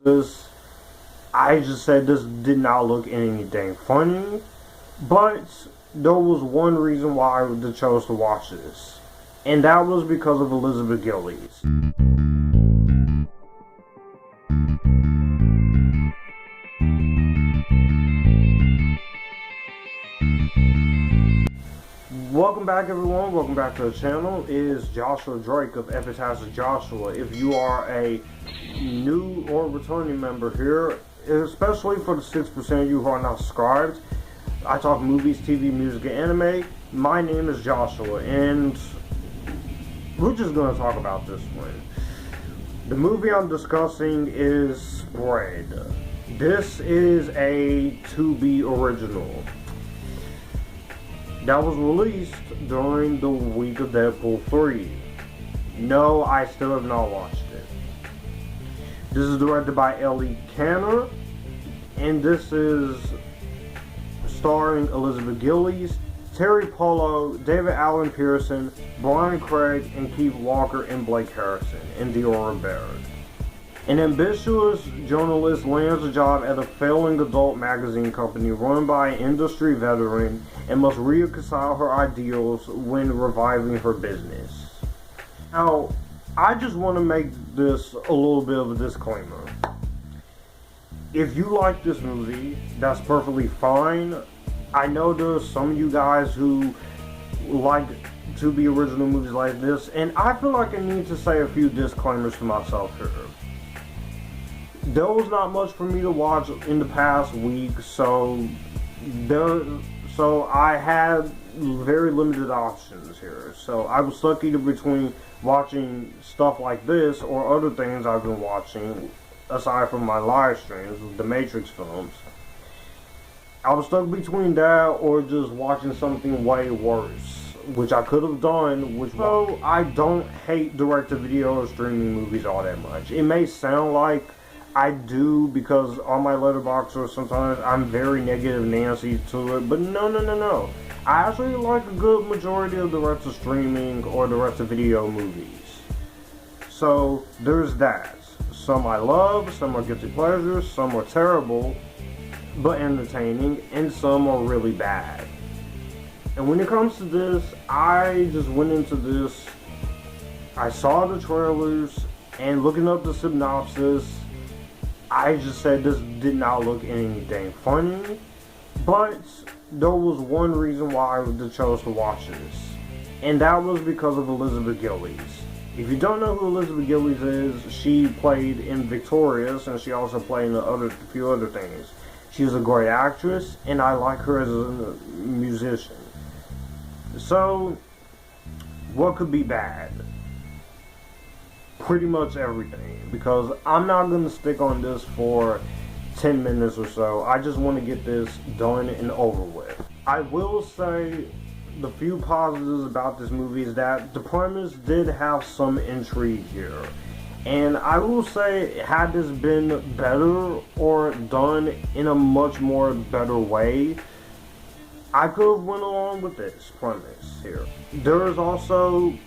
This, I just said this did not look anything funny, but there was one reason why I chose to watch this, and that was because of Elizabeth Gillies. Welcome back, everyone. Welcome back to the channel. It is Joshua Drake of Epictastic Joshua. If you are a new or returning member here, especially for the 6% of you who are not subscribed, I talk movies, TV, music, and anime. My name is Joshua, and we're just going to talk about this one. The movie I'm discussing is Spread. This is a Tubi original that was released during the week of Deadpool 3. No, I still have not watched it. This is directed by Ellie Kanner, and this is starring Elizabeth Gillies, Terry Polo, David Allen Pearson, Brian Craig, and Keith Walker, and Blake Harrison, and Diora Baird. An ambitious journalist lands a job at a failing adult magazine company run by an industry veteran and must reconcile her ideals when reviving her business. Now, I just want to make this a little bit of a disclaimer. If you like this movie, that's perfectly fine. I know there's some of you guys who like to be original movies like this, and I feel like I need to say a few disclaimers to myself here. There was not much for me to watch in the past week, so I had very limited options here. So I was stuck either between watching stuff like this or other things I've been watching, aside from my live streams, the Matrix films. I was stuck between that or just watching something way worse, which I could have done, so I don't hate direct-to-video or streaming movies all that much. It may sound like I do, because on my letterbox or sometimes I'm very negative Nancy to it, but no. I actually like a good majority of direct-to-streaming or direct-to-video movies. So there's that. Some I love, some are guilty pleasures, some are terrible but entertaining, and some are really bad. And when it comes to this, I just went into this, I saw the trailers, and looking up the synopsis, I just said this did not look anything funny, but there was one reason why I chose to watch this, and that was because of Elizabeth Gillies. If you don't know who Elizabeth Gillies is, she played in Victorious, and she also played in a few other things. She's a great actress, and I like her as a musician. So, what could be bad? Pretty much everything, because I'm not going to stick on this for 10 minutes or so. I just want to get this done and over with. I will say the few positives about this movie is that the premise did have some intrigue here. And I will say, had this been better or done in a much more better way, I could have went along with this premise here. There is also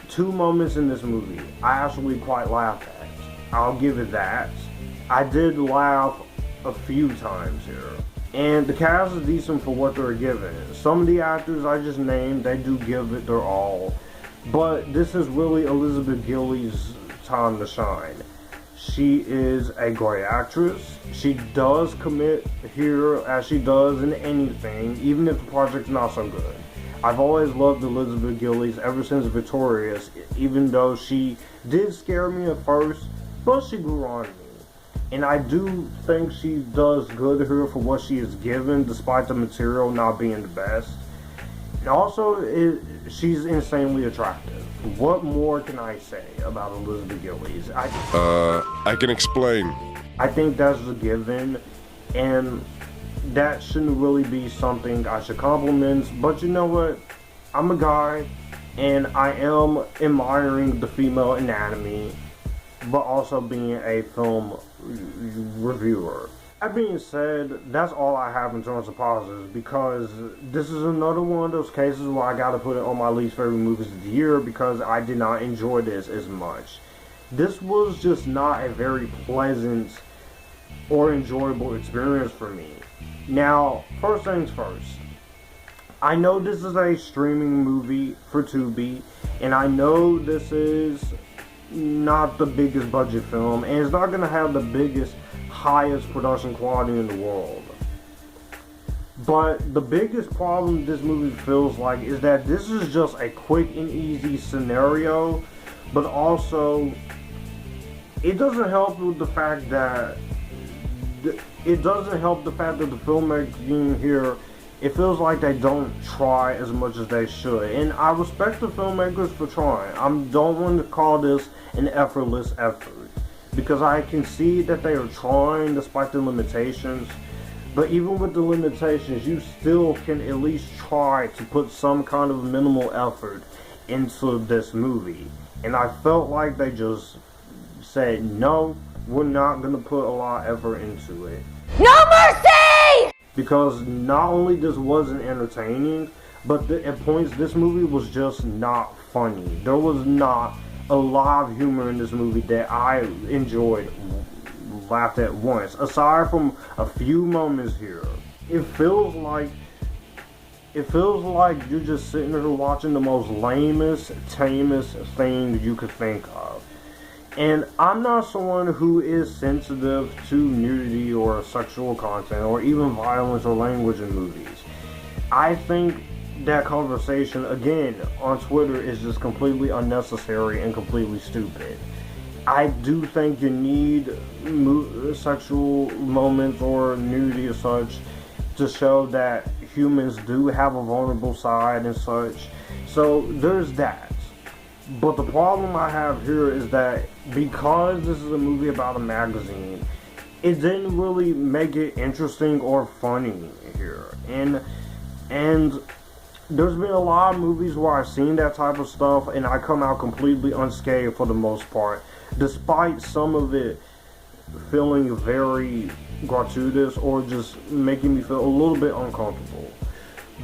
two moments in this movie I actually quite laughed at. I'll give it that. I did laugh a few times here. And the cast is decent for what they're given. Some of the actors I just named, they do give it their all. But this is really Elizabeth Gillies' time to shine. She is a great actress. She does commit here as she does in anything, even if the project's not so good. I've always loved Elizabeth Gillies ever since Victorious, even though she did scare me at first, but she grew on me. And I do think she does good here for what she is given, despite the material not being the best. And also, she's insanely attractive. What more can I say about Elizabeth Gillies? I can explain. I think that's a given, and that shouldn't really be something I should compliment, but you know what? I'm a guy, and I am admiring the female anatomy, but also being a film reviewer. That being said, that's all I have in terms of positives, because this is another one of those cases where I gotta put it on my least favorite movies of the year because I did not enjoy this as much. This was just not a very pleasant or enjoyable experience for me. Now, first things first. I know this is a streaming movie for Tubi, and I know this is not the biggest budget film, and it's not going to have the biggest, highest production quality in the world. But the biggest problem this movie feels like is that this is just a quick and easy scenario, but also it doesn't help with the fact that the filmmaking here, it feels like they don't try as much as they should. And I respect the filmmakers for trying. I don't want to call this an effortless effort, because I can see that they are trying despite the limitations. But even with the limitations, you still can at least try to put some kind of minimal effort into this movie. And I felt like they just said, no, we're not going to put a lot of effort into it. No mercy! Because not only this wasn't entertaining, but at points this movie was just not funny. There was not a lot of humor in this movie that I enjoyed, laughed at once. Aside from a few moments here, it feels like you're just sitting there watching the most lamest, tamest thing you could think of. And I'm not someone who is sensitive to nudity or sexual content or even violence or language in movies. I think that conversation, again, on Twitter is just completely unnecessary and completely stupid. I do think you need sexual moments or nudity or such to show that humans do have a vulnerable side and such. So there's that. But the problem I have here is that because this is a movie about a magazine, it didn't really make it interesting or funny here. And there's been a lot of movies where I've seen that type of stuff and I come out completely unscathed for the most part, despite some of it feeling very gratuitous or just making me feel a little bit uncomfortable.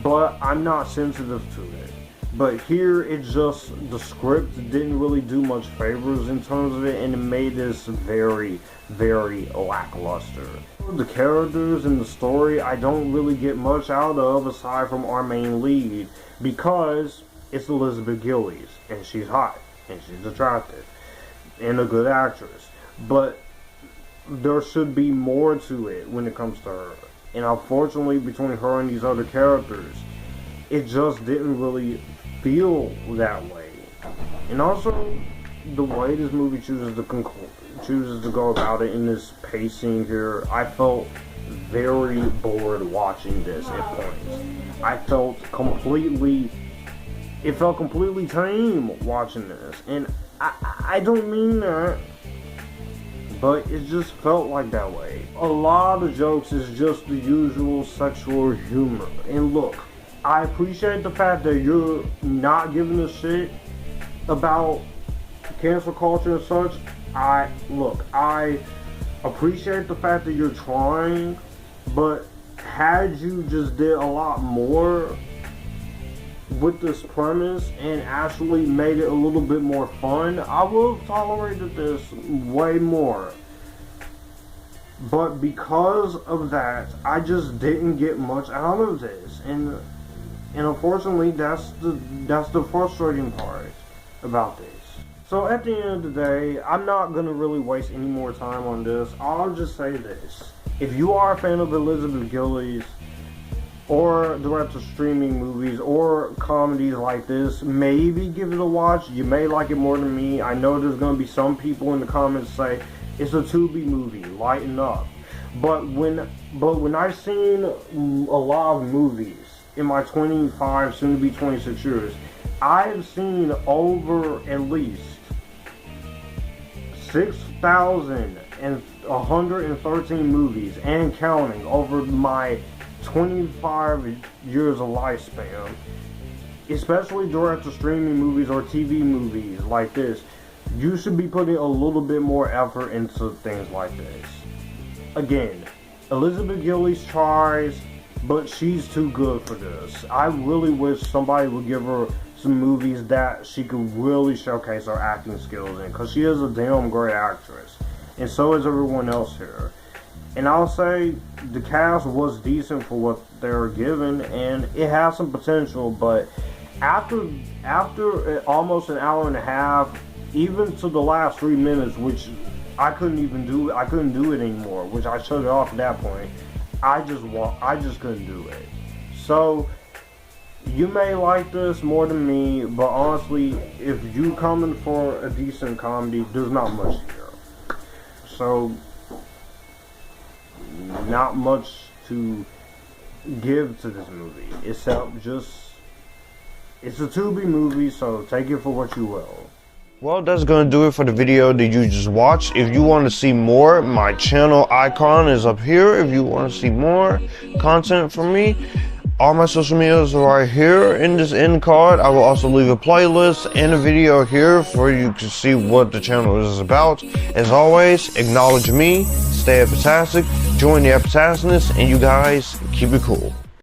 But I'm not sensitive to it. But here, it just, the script didn't really do much favors in terms of it, and it made this very, very lackluster. The characters and the story, I don't really get much out of aside from our main lead, because it's Elizabeth Gillies, and she's hot, and she's attractive, and a good actress. But there should be more to it when it comes to her. And unfortunately, between her and these other characters, it just didn't really feel that way. And also, the way this movie chooses to go about it in this pacing here, I felt very bored watching this at points. It felt completely tame watching this. And I don't mean that, but it just felt like that way. A lot of jokes is just the usual sexual humor. And look, I appreciate the fact that you're not giving a shit about cancel culture and such. I appreciate the fact that you're trying, but had you just did a lot more with this premise and actually made it a little bit more fun, I would have tolerated this way more. But because of that, I just didn't get much out of this, and unfortunately, that's the frustrating part about this. So at the end of the day, I'm not going to really waste any more time on this. I'll just say this. If you are a fan of Elizabeth Gillies, or direct to streaming movies, or comedies like this, maybe give it a watch. You may like it more than me. I know there's going to be some people in the comments say, it's a Tubi movie, lighten up. But when I've seen a lot of movies, in my 25, soon to be 26 years, I've seen over at least 6,113 movies and counting over my 25 years of lifespan. Especially direct to streaming movies or TV movies like this, you should be putting a little bit more effort into things like this. Again, Elizabeth Gillies tries, but she's too good for this. I really wish somebody would give her some movies that she could really showcase her acting skills in, because she is a damn great actress. And so is everyone else here. And I'll say the cast was decent for what they were given, and it has some potential. But after almost an hour and a half, even to the last 3 minutes, which I couldn't do it anymore. Which I shut it off at that point. I just couldn't do it. So you may like this more than me, but honestly, if you coming for a decent comedy, there's not much here. So, not much to give to this movie, except just, it's a Tubi movie, so take it for what you will. Well, that's going to do it for the video that you just watched. If you want to see more, my channel icon is up here. If you want to see more content from me, all my social medias are right here in this end card. I will also leave a playlist and a video here for you to see what the channel is about. As always, acknowledge me, stay epictastic, join the Epictasticness, and you guys keep it cool.